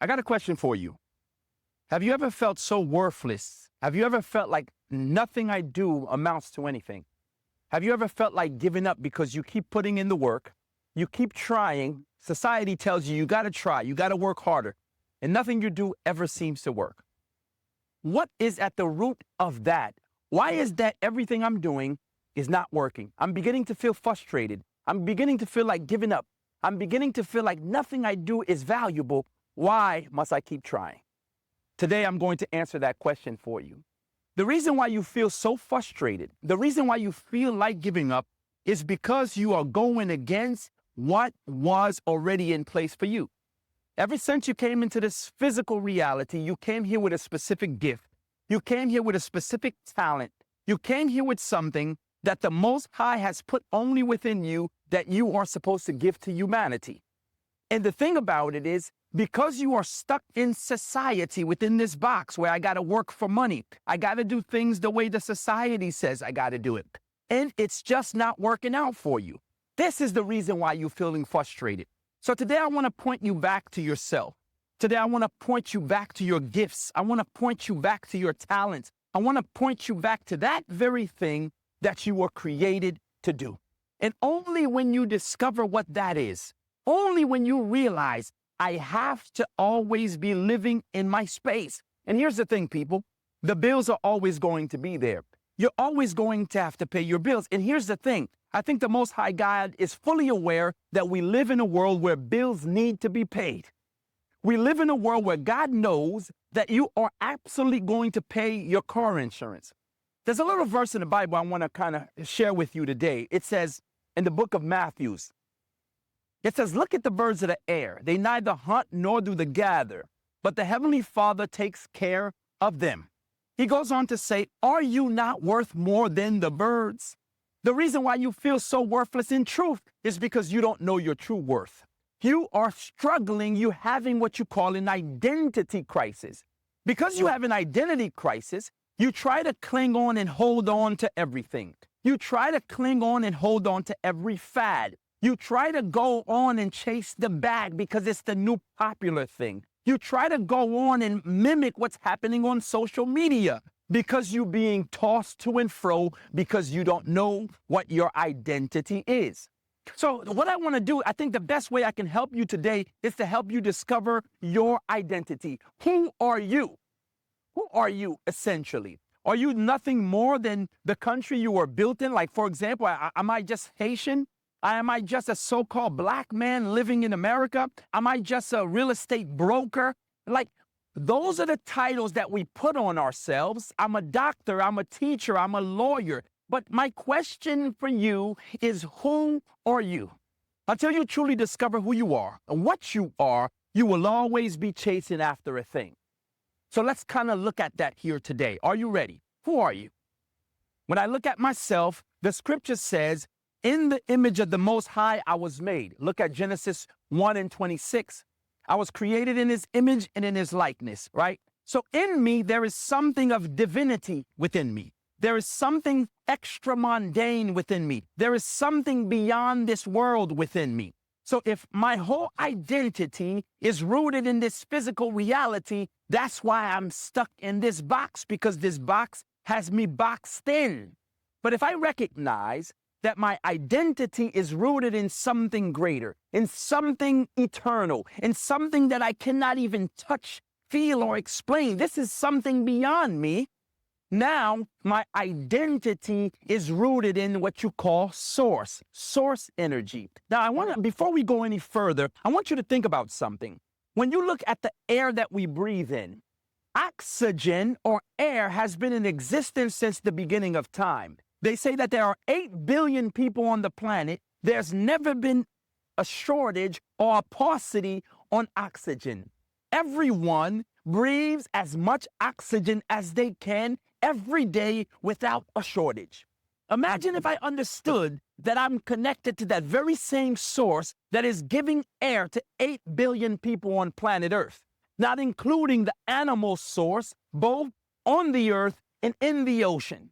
I got a question for you. Have you ever felt so worthless? Have you ever felt like nothing I do amounts to anything? Have you ever felt like giving up because you keep putting in the work, you keep trying, society tells you got to try, you got to work harder, and nothing you do ever seems to work? What is at the root of that? Why is that everything I'm doing is not working? I'm beginning to feel frustrated. I'm beginning to feel like giving up. I'm beginning to feel like nothing I do is valuable. Why must I keep trying? Today, I'm going to answer that question for you. The reason why you feel so frustrated, the reason why you feel like giving up is because you are going against what was already in place for you. Ever since you came into this physical reality, you came here with a specific gift. You came here with a specific talent. You came here with something that the Most High has put only within you that you are supposed to give to humanity. And the thing about it is, because you are stuck in society within this box where I got to work for money, I got to do things the way the society says I got to do it, and it's just not working out for you. This is the reason why you're feeling frustrated. So today I want to point you back to yourself. Today I want to point you back to your gifts. I want to point you back to your talents. I want to point you back to that very thing that you were created to do. And only when you discover what that is, only when you realize I have to always be living in my space. And here's the thing, people, the bills are always going to be there. You're always going to have to pay your bills. And here's the thing, I think the Most High God is fully aware that we live in a world where bills need to be paid. We live in a world where God knows that you are absolutely going to pay your car insurance. There's a little verse in the Bible I want to kind of share with you today. It says in the book of Matthew, it says, look at the birds of the air. They neither hunt nor do they gather, but the Heavenly Father takes care of them. He goes on to say, are you not worth more than the birds? The reason why you feel so worthless in truth is because you don't know your true worth. You are struggling. You're having what you call an identity crisis. Because you have an identity crisis, you try to cling on and hold on to everything. You try to cling on and hold on to every fad. You try to go on and chase the bag because it's the new popular thing. You try to go on and mimic what's happening on social media because you're being tossed to and fro because you don't know what your identity is. So what I want to do, I think the best way I can help you today is to help you discover your identity. Who are you? Who are you essentially? Are you nothing more than the country you were built in? Like, for example, am I just Haitian? Am I just a so-called black man living in America? Am I just a real estate broker? Like, those are the titles that we put on ourselves. I'm a doctor, I'm a teacher, I'm a lawyer. But my question for you is, who are you? Until you truly discover who you are and what you are, you will always be chasing after a thing. So let's kind of look at that here today. Are you ready? Who are you? When I look at myself, the scripture says, in the image of the Most High, I was made. Look at Genesis 1:26. I was created in his image and in his likeness, right? So in me, there is something of divinity within me. There is something extra mundane within me. There is something beyond this world within me. So if my whole identity is rooted in this physical reality, that's why I'm stuck in this box, because this box has me boxed in. But if I recognize that my identity is rooted in something greater, in something eternal, in something that I cannot even touch, feel, or explain. This is something beyond me. Now, my identity is rooted in what you call source energy. Now, before we go any further, I want you to think about something. When you look at the air that we breathe in, oxygen or air has been in existence since the beginning of time. They say that there are 8 billion people on the planet. There's never been a shortage or a paucity on oxygen. Everyone breathes as much oxygen as they can every day without a shortage. Imagine if I understood that I'm connected to that very same source that is giving air to 8 billion people on planet Earth, not including the animal source, both on the earth and in the ocean.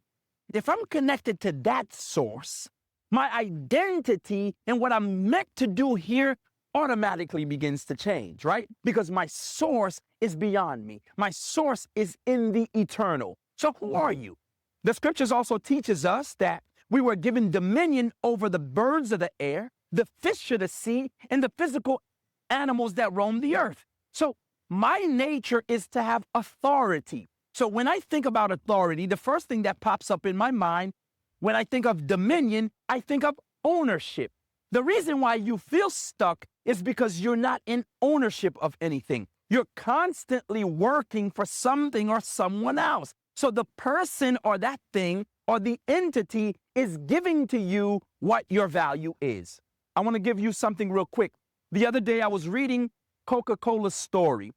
If I'm connected to that source, my identity and what I'm meant to do here automatically begins to change, right? Because my source is beyond me. My source is in the eternal. So who are you? The scriptures also teaches us that we were given dominion over the birds of the air, the fish of the sea, and the physical animals that roam the earth. So my nature is to have authority. So when I think about authority, the first thing that pops up in my mind, when I think of dominion, I think of ownership. The reason why you feel stuck is because you're not in ownership of anything. You're constantly working for something or someone else. So the person or that thing or the entity is giving to you what your value is. I want to give you something real quick. The other day I was reading Coca-Cola's story,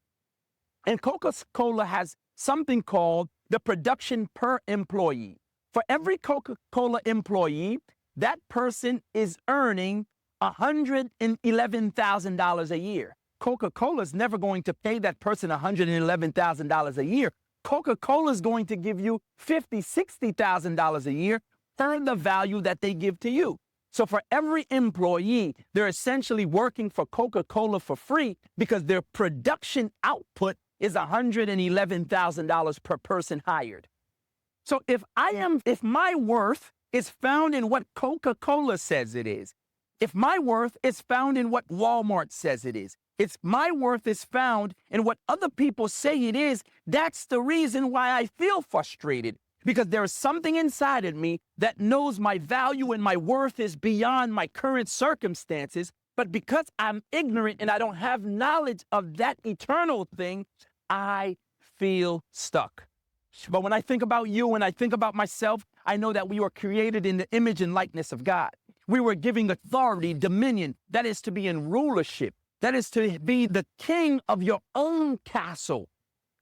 and Coca-Cola has something called the production per employee. For every Coca-Cola employee, that person is earning $111,000 a year. Coca-Cola is never going to pay that person $111,000 a year. Coca-Cola is going to give you $50,000, $60,000 a year per the value that they give to you. So for every employee, they're essentially working for Coca-Cola for free because their production output is $111,000 per person hired. So if my worth is found in what Coca-Cola says it is, if my worth is found in what Walmart says it is, if my worth is found in what other people say it is, that's the reason why I feel frustrated, because there is something inside of me that knows my value and my worth is beyond my current circumstances. But because I'm ignorant and I don't have knowledge of that eternal thing, I feel stuck. But when I think about you, when I think about myself, I know that we were created in the image and likeness of God. We were giving authority, dominion, that is to be in rulership. That is to be the king of your own castle.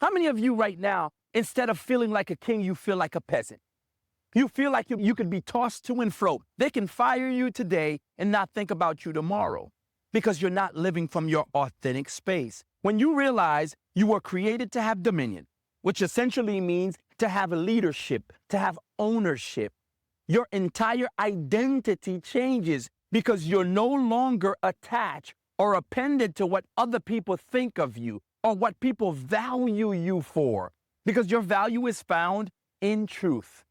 How many of you right now, instead of feeling like a king, you feel like a peasant? You feel like you could be tossed to and fro. They can fire you today and not think about you tomorrow because you're not living from your authentic space. When you realize you were created to have dominion, which essentially means to have leadership, to have ownership, your entire identity changes because you're no longer attached or appended to what other people think of you or what people value you for, because your value is found in truth.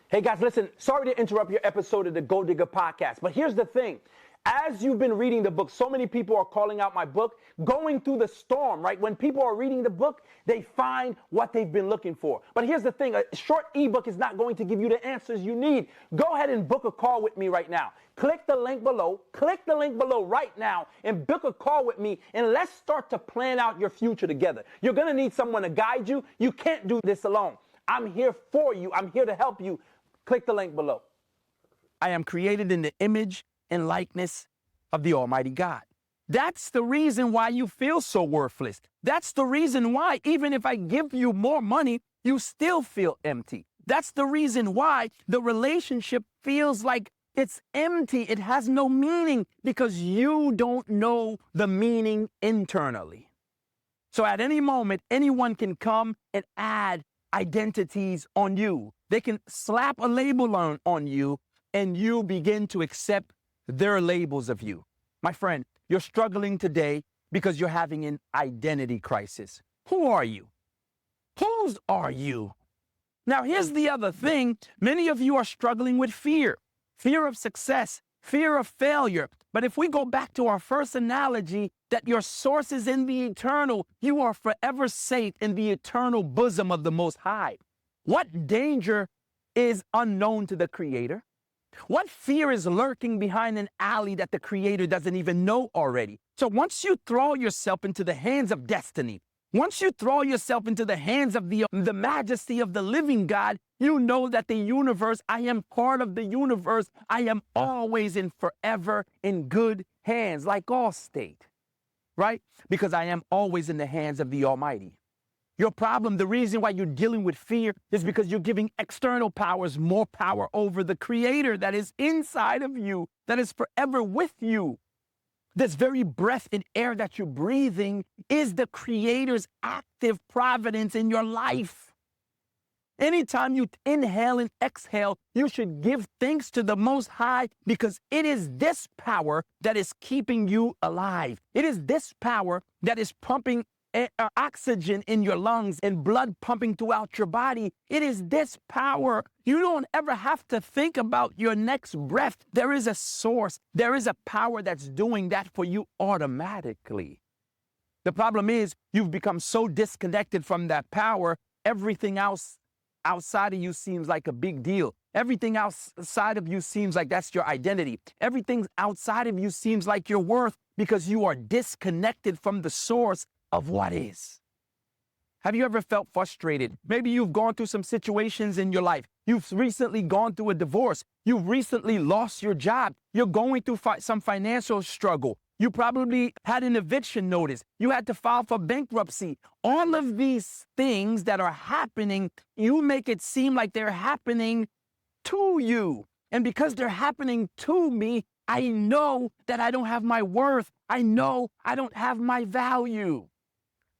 Hey guys, listen, sorry to interrupt your episode of the Gold Digger Podcast, but here's the thing. As you've been reading the book, so many people are calling out my book, going through the storm, right? When people are reading the book, they find what they've been looking for. But here's the thing, a short ebook is not going to give you the answers you need. Go ahead and book a call with me right now. Click the link below right now and book a call with me, and let's start to plan out your future together. You're going to need someone to guide you. You can't do this alone. I'm here for you. I'm here to help you. Click the link below. I am created in the image and likeness of the Almighty God. That's the reason why you feel so worthless. That's the reason why, even if I give you more money, you still feel empty. That's the reason why the relationship feels like it's empty. It has no meaning because you don't know the meaning internally. So at any moment, anyone can come and add identities on you. They can slap a label on you, and you begin to accept their labels of you. My friend, you're struggling today because you're having an identity crisis. Who are you? Whose are you? Now, here's the other thing. Many of you are struggling with fear of success, fear of failure. But if we go back to our first analogy, that your source is in the eternal, you are forever safe in the eternal bosom of the Most High. What danger is unknown to the Creator? What fear is lurking behind an alley that the Creator doesn't even know already? So once you throw yourself into the hands of destiny, once you throw yourself into the hands of the majesty of the living God, you know that the universe, I am part of the universe. I am always and forever in good hands, like Allstate, right? Because I am always in the hands of the Almighty. Your problem, the reason why you're dealing with fear is because you're giving external powers more power over the Creator that is inside of you, that is forever with you. This very breath and air that you're breathing is the Creator's active providence in your life. Anytime you inhale and exhale, you should give thanks to the Most High, because it is this power that is keeping you alive. It is this power that is pumping oxygen in your lungs and blood pumping throughout your body. It is this power. You don't ever have to think about your next breath. There is a source. There is a power that's doing that for you automatically. The problem is you've become so disconnected from that power, everything else outside of you seems like a big deal. Everything outside of you seems like that's your identity. Everything outside of you seems like your worth, because you are disconnected from the source of what is. Have you ever felt frustrated? Maybe you've gone through some situations in your life. You've recently gone through a divorce. You've recently lost your job. You're going through some financial struggle. You probably had an eviction notice. You had to file for bankruptcy. All of these things that are happening, you make it seem like they're happening to you. And because they're happening to me, I know that I don't have my worth. I know I don't have my value.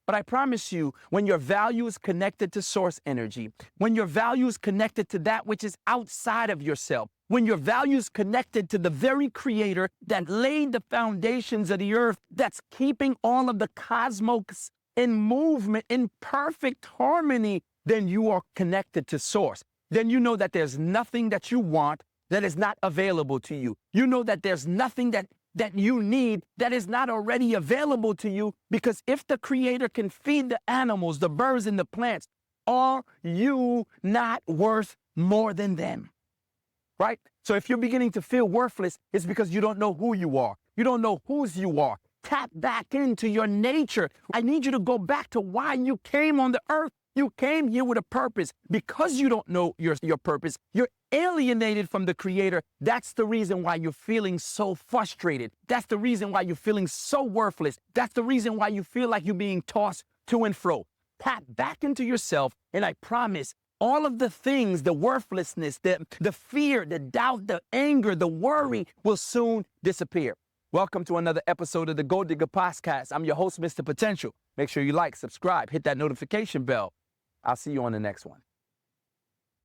But I promise you, when your value is connected to source energy, when your value is connected to that which is outside of yourself, when your value is connected to the very creator that laid the foundations of the earth, that's keeping all of the cosmos in movement, in perfect harmony, then you are connected to source. Then you know that there's nothing that you want that is not available to you. You know that there's nothing that you need that is not already available to you, because if the creator can feed the animals, the birds, and the plants, are you not worth more than them? Right? So if you're beginning to feel worthless, it's because you don't know who you are. You don't know whose you are. Tap back into your nature. I need you to go back to why you came on the earth. You came here with a purpose. Because you don't know your purpose, you're alienated from the creator. That's the reason why you're feeling so frustrated. That's the reason why you're feeling so worthless. That's the reason why you feel like you're being tossed to and fro. Tap back into yourself, and I promise all of the things, the worthlessness, the fear, the doubt, the anger, the worry will soon disappear. Welcome to another episode of the Gold Digger Podcast. I'm your host, Mr. Potential. Make sure you like, subscribe, hit that notification bell. I'll see you on the next one.